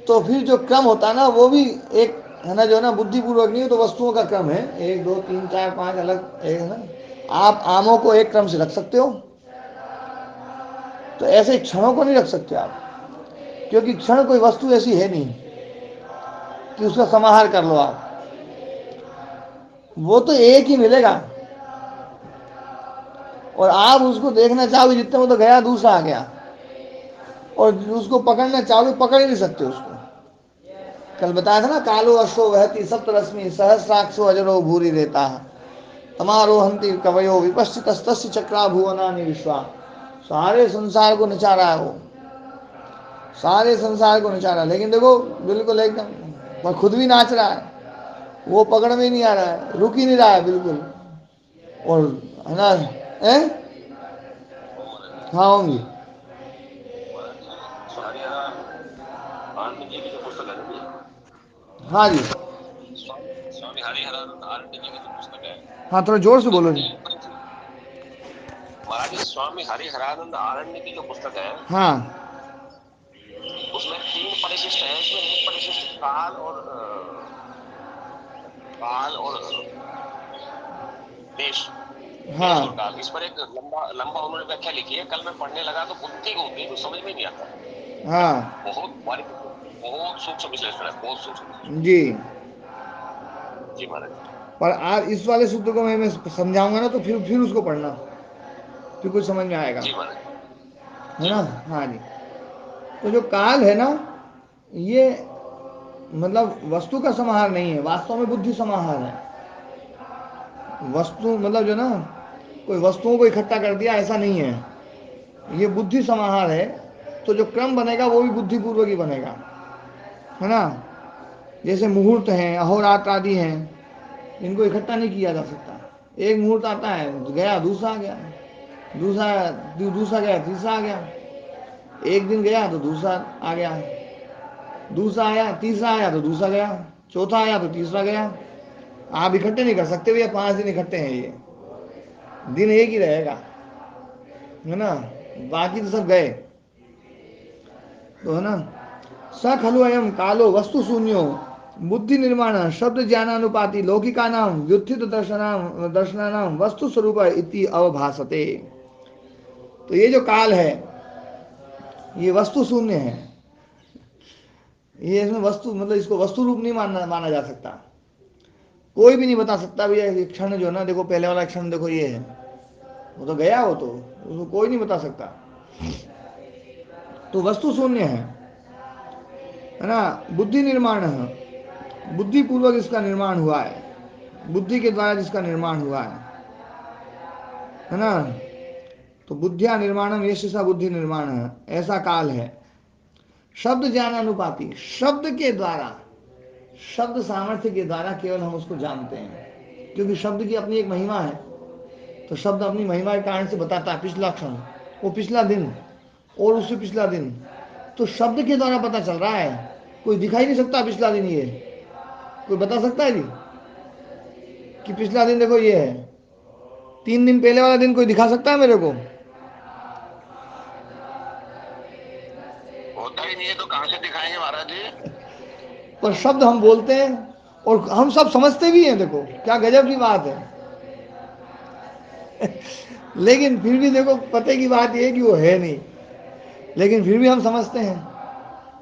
S1: तो फिर जो क्रम होता ना वो भी एक है ना, जो है ना बुद्धिपूर्वक नहीं हो तो वस्तुओं का क्रम है 1 2 3 4 5 अलग है ना। आप आमों को एक क्रम से रख सकते हो, तो ऐसे क्षणों को नहीं रख सकते आप, क्योंकि क्षण कोई वस्तु ऐसी है नहीं कि उसका समाहार कर लो आप। वो तो एक ही मिलेगा, और आप उसको देखना चाहोगे जितने में तो गया, दूसरा आ गया, और उसको पकड़ना चाहोगे पकड़ ही नहीं सकते उसको। कल बताया था ना, कालो अश्वो वहति सप्तरश्मि सहस्राक्षो अजरो भूरि रहता तमारोहंति कवयो विपश्चितस्तस्य चक्रा भुवनानि विश्वा। सारे संसार को नचा रहा है वो, सारे संसार को नचा रहा है, लेकिन देखो बिल्कुल एकदम, पर खुद भी नाच रहा है, वो पकड़ में ही नहीं आ रहा है, रुक ही नहीं रहा है बिल्कुल। और है ना, हाँ होंगी। हाँ जी,
S2: स्वामी हरिहरानंद आनंद जी की जो पुस्तक है,
S1: हाँ थोड़ा जोर से बोलो जी।
S2: महाराज जी, स्वामी हरिहरानंद आनंद की जो पुस्तक है,
S1: हाँ
S2: उसमें 3 परिशिष्ट है। उसमें एक परिशिष्ट काल और देश,
S1: हाँ
S2: देश और काल, इस पर एक लंबा उन्होंने व्याख्या लिखी है। कल मैं पढ़ने लगा तो बुद्धि को होती है तो समझ में नहीं आता,
S1: हाँ
S2: बहुत बारीक बहुत सूक्ष्म विश्लेषण है, बहुत सूक्ष्म।
S1: जी।
S2: जी महाराज।
S1: पर आज इस वाले सूत्र को मैं समझाऊंगा ना, तो फिर उसको पढ़ना, फिर कुछ समझ में आएगा,
S2: जी महाराज।
S1: है ना। हाँ जी। तो जो काल है ना, ये मतलब वस्तु का समाहार नहीं है, वास्तव में बुद्धि समाहार है। वस्तु मतलब जो ना, कोई वस्तुओं को इकट्ठा कर दिया ऐसा नहीं है, ये बुद्धि समाहार है। तो जो क्रम बनेगा वो भी बुद्धिपूर्वक ही बनेगा, है ना। जैसे मुहूर्त हैं, अहोरात्र आदि हैं, इनको इकट्ठा नहीं किया जा सकता। एक मुहूर्त आता है, गया, दूसरा आ गया, दूसरा गया, तीसरा आ गया, एक दिन गया तो दूसरा आ गया, दूसरा आया, तीसरा आया तो दूसरा गया, चौथा आया तो तीसरा गया। आप इकट्ठे नहीं कर सकते भैया, 5 दिन इकट्ठे हैं, ये दिन एक ही रहेगा, है ना, बाकी तो सब गए। तो है ना, स खलु अयम कालो वस्तु शून्यो बुद्धि निर्माण शब्द ज्ञानानुपाति लौकिका नाम व्युत्थित दर्शनानाम वस्तु स्वरूप इति अवभासते। तो ये जो काल है, ये वस्तु शून्य है। ये इसमें वस्तु मतलब इसको वस्तु रूप नहीं माना जा सकता। कोई भी नहीं बता सकता भैया ये क्षण जो है ना, देखो पहले वाला क्षण देखो ये है, वो तो गया, वो तो उसको कोई नहीं बता सकता। तो वस्तु शून्य है ना। बुद्धि निर्माण है, बुद्धि पूर्वक इसका निर्माण हुआ है, बुद्धि के द्वारा जिसका निर्माण हुआ है ना। तो बुद्धिया निर्माणम ये सा बुद्धि निर्माण है, ऐसा काल है। शब्द ज्ञान अनुपाति, शब्द के द्वारा, शब्द सामर्थ्य के द्वारा केवल हम उसको जानते हैं, क्योंकि शब्द की अपनी एक महिमा है। तो शब्द अपनी महिमा के कारण से बताता है पिछला क्षण, वो पिछला दिन और उससे पिछला दिन, तो शब्द के द्वारा पता चल रहा है। कोई दिखाई नहीं सकता पिछला दिन, ये कोई बता सकता है जी कि पिछला दिन देखो ये है, 3 दिन पहले वाला दिन कोई दिखा सकता है मेरे को?
S2: होता ही नहीं है तो कहां से दिखाएंगे महाराज जी।
S1: पर शब्द हम बोलते हैं और हम सब समझते भी हैं, देखो क्या गजब की बात है। लेकिन फिर भी देखो पते की बात यह है कि वो है नहीं, लेकिन फिर भी हम समझते हैं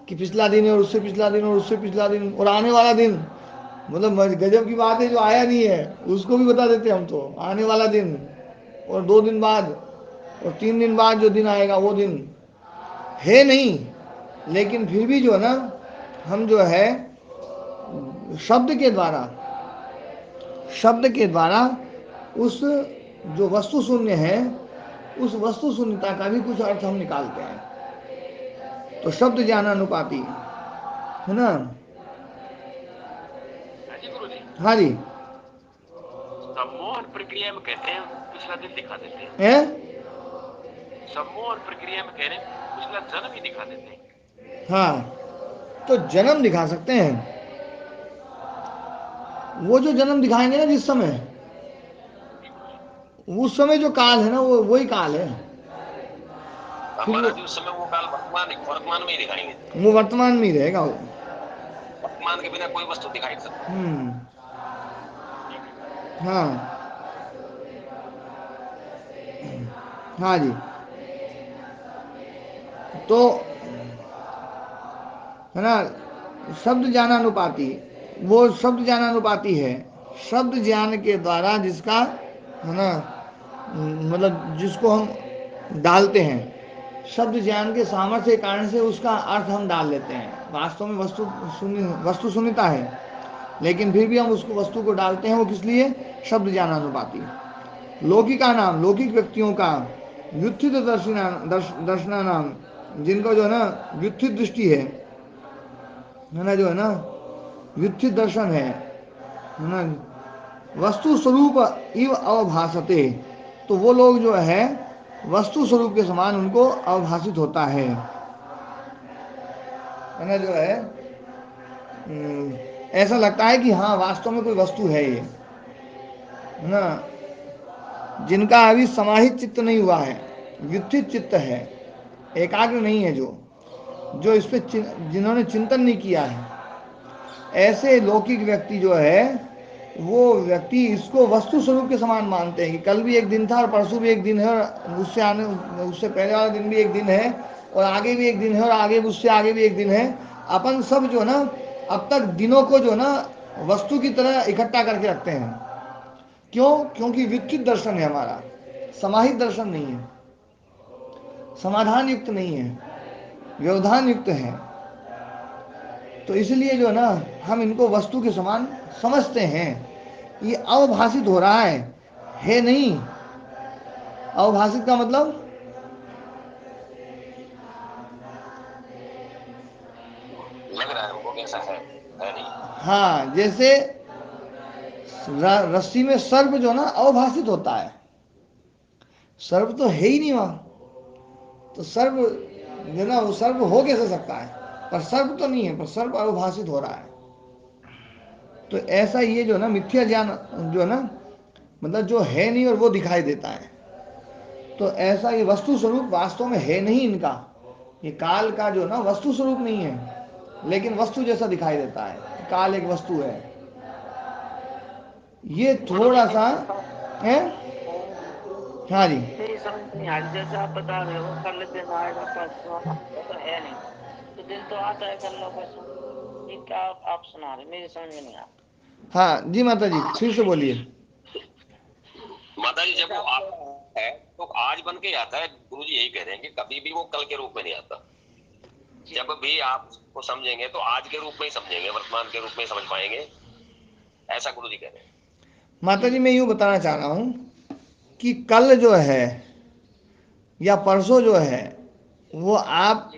S1: कि पिछला दिन है और उससे पिछला दिन और उससे पिछला दिन और आने वाला दिन। मतलब गजब की बात है, जो आया नहीं है उसको भी बता देते हम तो, आने वाला दिन और 2 दिन बाद और 3 दिन बाद जो दिन आएगा वो दिन है नहीं। लेकिन फिर भी जो है ना, हम जो है शब्द के द्वारा उस जो वस्तु शून्य है, उस वस्तु शून्यता का भी कुछ अर्थ हम निकालते हैं। तो शब्द ज्ञानानुपाति है ना।
S2: जी गुरु जी।
S1: हाँ जी।
S2: सम्मोहन प्रक्रिया में कहते हैं पिछला दिन दिखा देते हैं,
S1: है
S2: सम्मोहन प्रक्रिया में कह रहे हैं पिछला जन्म ही दिखा देते हैं।
S1: हाँ, तो जन्म दिखा सकते हैं। वो जो जन्म दिखाएंगे ना जिस समय, उस समय जो काल है ना, वो वही काल है। फिर
S2: हमारा जो समय वो काल वर्तमान में ही दिखाएंगे,
S1: वो वर्तमान में ही रहेगा वो।
S2: वर्तमान के बिना कोई वस्तु दिखाई नहीं सकती।
S1: हाँ हाँ जी। तो है ना, शब्द ज्ञानानुपाति, वो शब्द ज्ञानानुपाति है। शब्द ज्ञान के द्वारा जिसका है ना, मतलब जिसको हम डालते हैं, शब्द ज्ञान के सामर्थ्य के कारण से उसका अर्थ हम डाल लेते हैं। वास्तव में वस्तु शून्यता है, लेकिन फिर भी हम उसको वस्तु को डालते हैं। वो किस लिए? शब्द ज्ञानानुपाति। लौकिका नाम, लौकिक व्यक्तियों का, व्युत्थित दर्शना नाम, जिनको जो है ना व्युत्थित दृष्टि है ना, जो है ना व्युत्थित दर्शन है ना, वस्तु स्वरूप इव अवभासते, तो वो लोग जो है वस्तु स्वरूप के समान उनको अवभाषित होता है ना, जो है ऐसा लगता है कि हाँ वास्तव में कोई वस्तु है ये, है ना। जिनका अभी समाहित चित्त नहीं हुआ है, व्युत्थित चित्त है, एकाग्र नहीं है, जो इस पे जिन्होंने चिंतन नहीं किया है, ऐसे लौकिक व्यक्ति जो है, वो व्यक्ति इसको वस्तु स्वरूप के समान मानते हैं कि कल भी एक दिन था और परसों भी एक दिन है और उससे पहले वाला दिन भी एक दिन है और आगे भी एक दिन है और आगे उससे आगे भी एक दिन है। अपन सब जो ना अब तक दिनों को जो ना वस्तु की तरह इकट्ठा करके रखते हैं। क्यों? क्योंकि विकसित दर्शन है हमारा, समाहित दर्शन नहीं है, समाधान युक्त नहीं है, व्यवधान युक्त है। तो इसलिए जो ना हम इनको वस्तु के समान समझते हैं। ये अवभाषित हो रहा है नहीं। अवभाषित का मतलब
S2: लग रहा है हमको कैसा है नहीं।
S1: हाँ, जैसे रस्सी में सर्प जो ना अवभाषित होता है, सर्प तो है ही नहीं वहां। तो सर्प जो ना वो सर्प हो कैसे सकता है? पर सर्प तो नहीं है, पर सर्प अवभाषित हो रहा है। तो ऐसा ये जो ना मिथ्या ज्ञान जो ना मतलब जो है नहीं और वो दिखाई देता है। तो ऐसा ये वस्तु स्वरूप वास्तव में है नहीं इनका। ये काल का जो ना वस्तु स्वरूप नहीं है, लेकिन वस्तु जैसा दिखाई देता है। काल एक वस्तु है। ये थोड़ा सा है। हाँ जी।
S3: मेरी समझ नहीं आ रही, जैसे आप बता रहे हो कल दिन आएगा परसों आएगा, वो तो है नहीं। तो दिन तो आता है कल परसों, ये क्या आप सुना रहे, मेरी समझ में नहीं आ रहा।
S1: हाँ जी माता जी, फिर से बोलिए।
S2: माता जी जब वो आता है तो आज बन के आता है। गुरु जी यही कह रहे हैं कि कभी भी वो कल के रूप में नहीं आता। जब भी आप उसको समझेंगे तो आज के रूप में ही समझेंगे, वर्तमान के रूप में ही समझ पाएंगे, ऐसा गुरु जी कह रहे हैं।
S1: माता जी, मैं यूँ बताना चाह रहा हूँ कि कल जो है या परसों जो है वो आप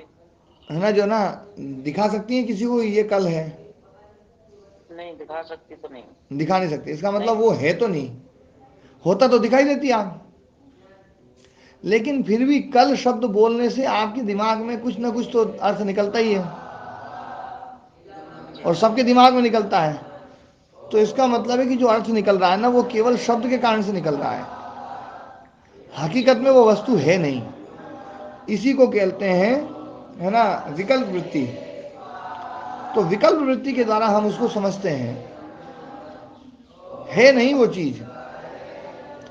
S1: है ना जो ना दिखा सकती हैं किसी को ये कल है?
S3: नहीं दिखा सकती तो नहीं।
S1: दिखा नहीं सकती। इसका मतलब
S3: नहीं।
S1: वो है तो नहीं। होता तो दिखाई देती आप। लेकिन फिर भी कल शब्द बोलने से आपके दिमाग में कुछ ना कुछ तो अर्थ निकलता ही है,
S3: जी
S1: और सबके दिमाग में निकलता है। तो इसका मतलब है कि जो अर्थ निकल रहा है ना वो केवल शब्द के कारण से निकल रहा है। हकीकत में वो वस्तु है नहीं। इसी को कहते हैं है ना विकल्प वृत्ति। तो विकल्प वृत्ति के द्वारा हम उसको समझते हैं। है नहीं वो चीज,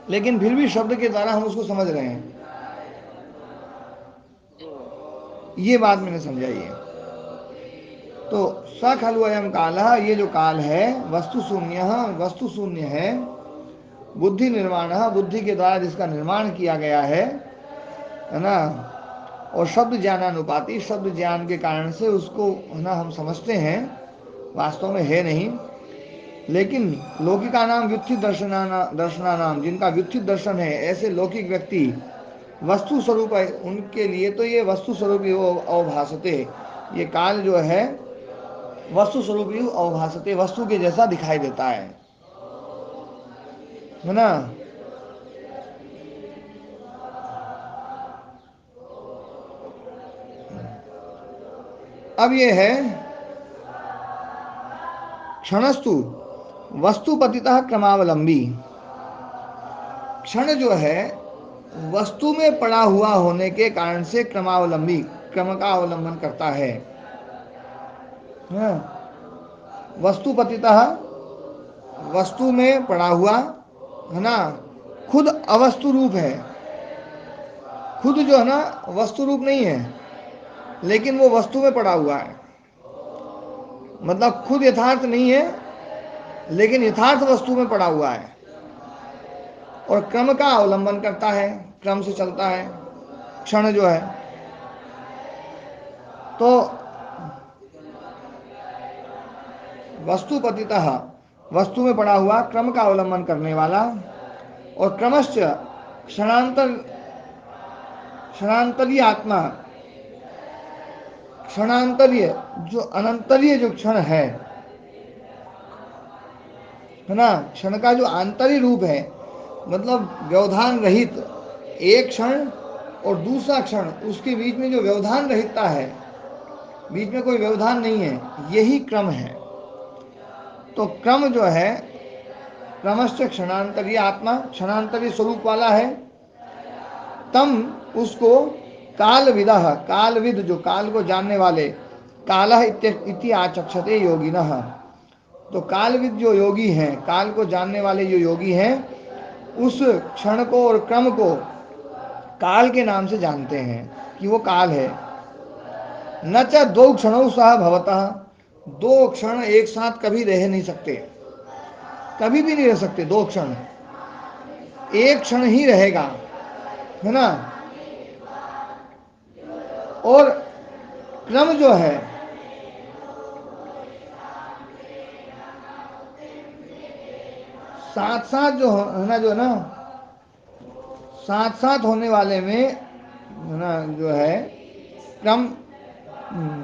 S1: लेकिन फिर भी शब्द के द्वारा हम उसको समझ रहे हैं।
S3: जी।
S1: ये बात मैंने समझाई है। तो स खलु अयम काल, ये जो काल है वस्तु शून्य, वस्तु शून्य है। बुद्धि निर्माण, बुद्धि के द्वारा जिसका निर्माण किया गया है ना। और शब्द ज्ञानानुपाति, शब्द ज्ञान के कारण से उसको है ना हम समझते हैं, वास्तव में है नहीं। लेकिन लौकिका नाम व्युत्थित दर्शना नाम, जिनका व्युत्थित दर्शन है, ऐसे लौकिक व्यक्ति वस्तु स्वरूप है उनके लिए। तो ये वस्तु स्वरूप ही अवभासते, ये काल जो है वस्तु स्वरूप ही अवभासते, वस्तु के जैसा दिखाई देता है ना। अब ये है क्षणस्तु वस्तुपतितः क्रमावलंबी। क्षण जो है वस्तु में पड़ा हुआ होने के कारण से क्रमावलंबी, क्रम का अवलंबन करता है। वस्तुपतितः, वस्तु में पड़ा हुआ है ना। खुद अवस्तु रूप है। खुद जो है ना वस्तु रूप नहीं है, लेकिन वो वस्तु में पड़ा हुआ है। मतलब खुद यथार्थ नहीं है, लेकिन यथार्थ वस्तु में पड़ा हुआ है। और क्रम का अवलंबन करता है, क्रम से चलता है क्षण जो है। तो वस्तुपतितः, वस्तु में पड़ा हुआ, क्रम का अवलंबन करने वाला। और क्रमश्च क्षणांतरीय आत्मा, क्षणांतरीय जो अनंतरीय जो क्षण है ना, क्षण का जो आंतरिक रूप है, मतलब व्यवधान रहित एक क्षण और दूसरा क्षण, उसके बीच में जो व्यवधान रहता है, बीच में कोई व्यवधान नहीं है, यही क्रम है। तो क्रम जो है क्रमश्च क्षणांतरीय आत्मा, क्षणांतरीय स्वरूप वाला है। तम उसको कालविदः, कालविद जो काल को जानने वाले, कालः इति आचक्षते योगिनः। तो कालविद जो योगी हैं, काल को जानने वाले जो योगी हैं, उस क्षण को और क्रम को काल के नाम से जानते हैं कि वो काल है। न च दो क्षणों सह भवतः, दो क्षण एक साथ कभी रह नहीं सकते, कभी भी नहीं रह सकते दो क्षण, एक क्षण ही रहेगा, है ना। और क्रम जो है साथ साथ जो है ना साथ साथ होने वाले में है ना जो है क्रम। हम्म,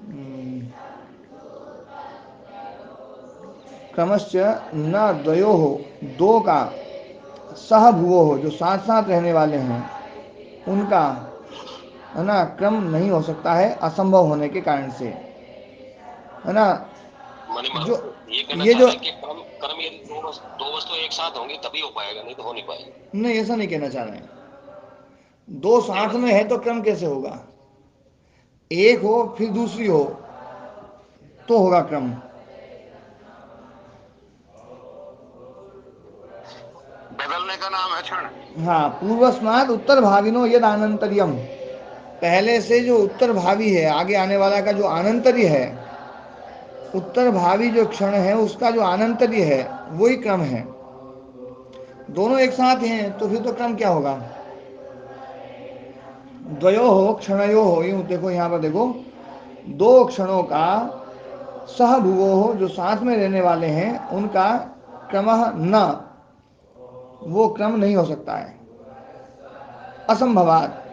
S1: हम्म, क्रमश्च न द्वयो हो, दो का सह भुवो हो, जो साथ साथ रहने वाले हैं उनका है ना क्रम नहीं हो सकता है, असंभव होने के कारण से, है ना।
S2: माने
S1: जो
S2: ये कहना
S1: ये
S2: चाह
S1: जो
S2: रहे हैं कि कर्म कर्म यदि दो वस्तु एक साथ होंगी तभी हो पाएगा, नहीं तो हो नहीं पाएगा।
S1: नहीं, ऐसा नहीं कहना चाह रहे हैं, दो साथ में है तो क्रम कैसे होगा, एक हो फिर दूसरी हो तो होगा क्रम।
S2: बदलने का नाम है क्षण।
S1: हाँ, पूर्वस्माद उत्तर भाविनो यद आनंतर्यम, पहले से जो उत्तर भावी है, आगे आने वाला का जो आनंतर्य है, उत्तर भावी जो क्षण है उसका जो आनंतर्य है वही क्रम है। दोनों एक साथ हैं तो फिर तो क्रम क्या होगा। द्वयो हो क्षणयो हो, यूं देखो यहाँ पर देखो, दो क्षणों का सहभुवो हो, जो साथ में रहने वाले हैं उनका क्रमः न, वो क्रम नहीं हो सकता है, असंभवात,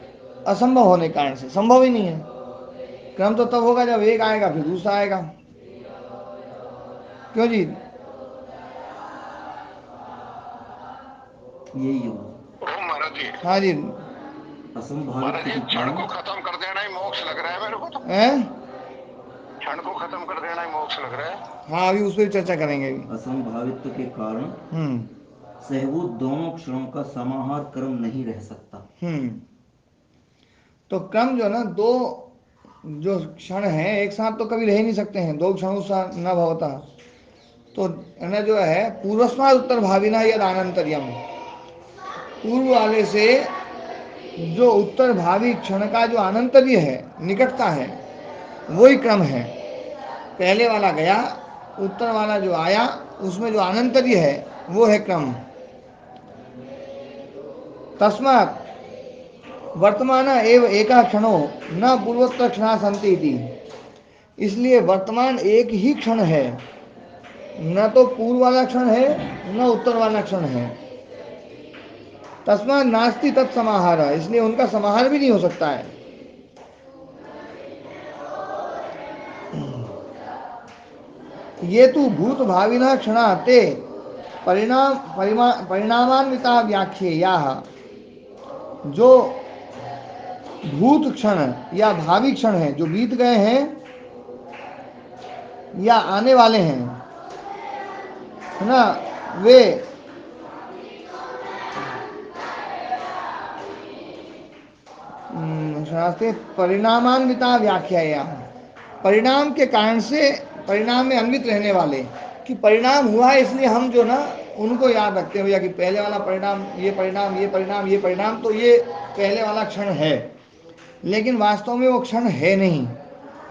S1: असंभव होने के कारण से, संभव ही नहीं है। क्रम तो तब होगा जब एक आएगा फिर दूसरा आएगा, क्यों जी।
S5: यही हो।
S2: ओ महाराज जी,
S1: हाँ जी।
S5: असंभावित
S2: महाराज जी
S5: के
S2: क्षण को
S5: कारण।
S2: खत्म कर देना ही मोक्ष लग रहा है मेरे को तो।
S1: हैं।
S2: क्षण को खत्म कर देना ही मोक्ष लग रहा है।
S1: हाँ, अभी उस पर चर्चा करेंगे अभी।
S5: असंभावित्व के कारण
S1: हम्म।
S5: सहभूत दोनों क्षणों का समाहार क्रम नहीं रह सकता।
S1: तो क्रम जो है ना, दो जो क्षण हैं एक साथ तो कभी रह ही नहीं सकते हैं, दो क्षणों सा न भवता, तो है ना जो है पूर्वस्माद उत्तर भाविना यद आनंतर्यम, पूर्व वाले से जो उत्तर भावी क्षण का जो आनंतर्य है, निकटता है, वही क्रम है। पहले वाला गया, उत्तर वाला जो आया, उसमें जो आनंतर्य है वो है क्रम। तस्मात् वर्तमान एव एका क्षणो न पूर्वोत्तर क्षणा संति इति, इसलिए वर्तमान एक ही क्षण है, न तो पूर्व वाला क्षण है न उत्तर वाला क्षण है। तस्मात् नास्ति तत्समाहार, इसलिए उनका समाहार भी नहीं हो सकता है। ये तो भूत भाविना क्षणा ते परिणामान्विता व्याख्येयाः, जो भूत क्षण या भावी क्षण है, जो बीत गए हैं या आने वाले हैं, है ना, वे शास्त्रे परिणामान्विता व्याख्या, परिणाम के कारण से, परिणाम में अन्वित रहने वाले, कि परिणाम हुआ है इसलिए हम जो ना उनको याद रखते हैं भैया कि पहले वाला परिणाम, ये परिणाम, ये परिणाम, ये परिणाम, तो ये पहले वाला क्षण है, लेकिन वास्तव में वो क्षण है नहीं।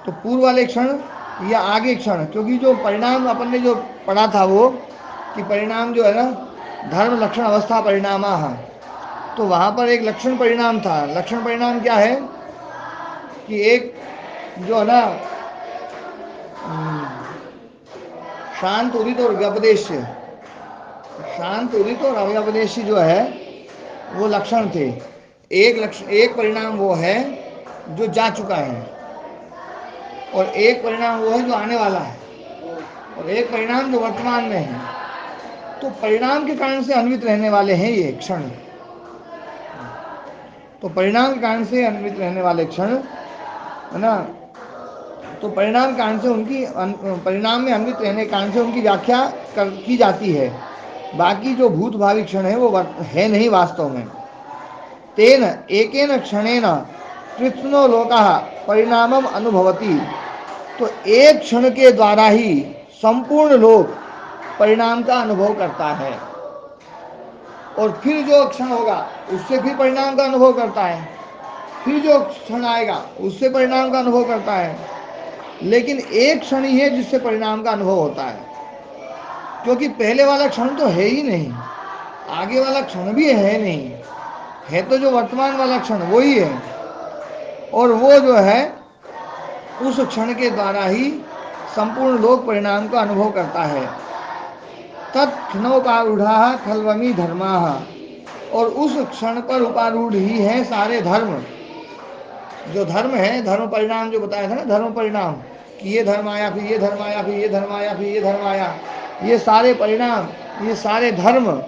S1: तो पूर्व वाले क्षण या आगे क्षण, क्योंकि जो परिणाम अपन ने जो पढ़ा था वो कि परिणाम जो है ना धर्म लक्षण अवस्था परिणामा, तो वहाँ पर एक लक्षण परिणाम था। लक्षण परिणाम क्या है कि एक जो है ना शांत उदित और व्यपदेश्य, शांत उदित और अव्यपदेशी जो है वो लक्षण थे। एक लक्षण, एक परिणाम वो है जो जा चुका है, और एक परिणाम वो है जो आने वाला है, और एक परिणाम जो वर्तमान में है। तो परिणाम के कारण से अन्वित रहने वाले हैं ये क्षण, तो परिणाम के कारण से अन्वित रहने वाले क्षण, है ना, तो परिणाम के कारण से उनकी परिणाम में अन्वित रहने के कारण से उनकी व्याख्या की जाती है। बाकी जो भूत भावी क्षण है वो है नहीं वास्तव में। तेन एकेन क्षणेन कृत्स्नो लोकः परिणामम अनुभवति, तो एक क्षण के द्वारा ही संपूर्ण लोक परिणाम का अनुभव करता है। और फिर जो क्षण होगा उससे फिर परिणाम का अनुभव करता है, फिर जो क्षण आएगा उससे परिणाम का अनुभव करता है, लेकिन एक क्षण ही है जिससे परिणाम का अनुभव होता है, क्योंकि पहले वाला क्षण तो है ही नहीं, आगे वाला क्षण भी है नहीं, है तो जो वर्तमान वाला क्षण वो ही है, और वो जो है उस क्षण के द्वारा ही संपूर्ण लोक परिणाम का अनुभव करता है। तत्क्षणोपारूढ़ा खल्वमी धर्मा, और उस क्षण पर उपारूढ़ ही है सारे धर्म। जो धर्म है, धर्म परिणाम जो बताया था ना, धर्म परिणाम कि ये धर्म आया, फिर ये धर्म आया, फिर ये धर्म आया, फिर ये धर्म आया, ये सारे परिणाम, ये सारे धर्म,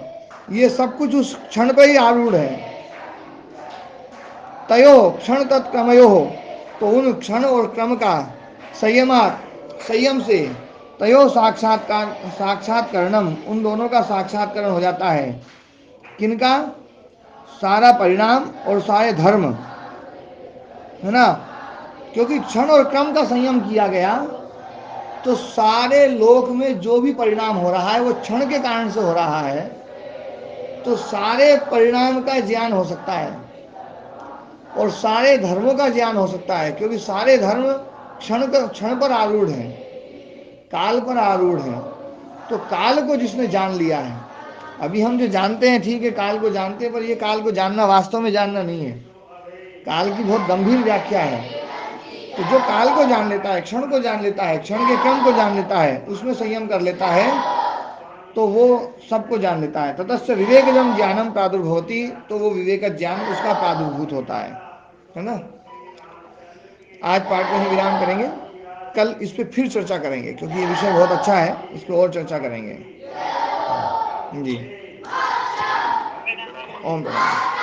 S1: ये सब कुछ उस क्षण पर ही आरूढ़ है। तयो क्षण तत्क्रमयो, तो उन क्षण और क्रम का संयम से तयो साक्षात्करणम, उन दोनों का साक्षात्करण हो जाता है। किनका? सारा परिणाम और सारे धर्म, है ना। क्योंकि क्षण और क्रम का संयम किया गया तो सारे लोक में जो भी परिणाम हो रहा है वो क्षण के कारण से हो रहा है, तो सारे परिणाम का ज्ञान हो सकता है और सारे धर्मों का ज्ञान हो सकता है, क्योंकि सारे धर्म क्षण पर आरूढ़ हैं, काल पर आरूढ़ हैं। तो काल को जिसने जान लिया है, अभी हम जो जानते हैं ठीक है, काल को जानते हैं, पर ये काल को जानना वास्तव में जानना नहीं है, काल की बहुत गंभीर व्याख्या है। तो जो काल को जान लेता है, क्षण को जान लेता है, क्षण के क्रम को जान लेता है, उसमें संयम कर लेता है, तो वो सबको जान लेता है। ततस्य विवेकजम ज्ञानम प्रादुर्भवति, तो वो विवेक ज्ञान उसका प्रादुर्भूत होता है ना। आज पाठ में ही विराम करेंगे, कल इस पे फिर चर्चा करेंगे, क्योंकि ये विषय बहुत अच्छा है, इस पर और चर्चा करेंगे जी। ओम प्रणाम।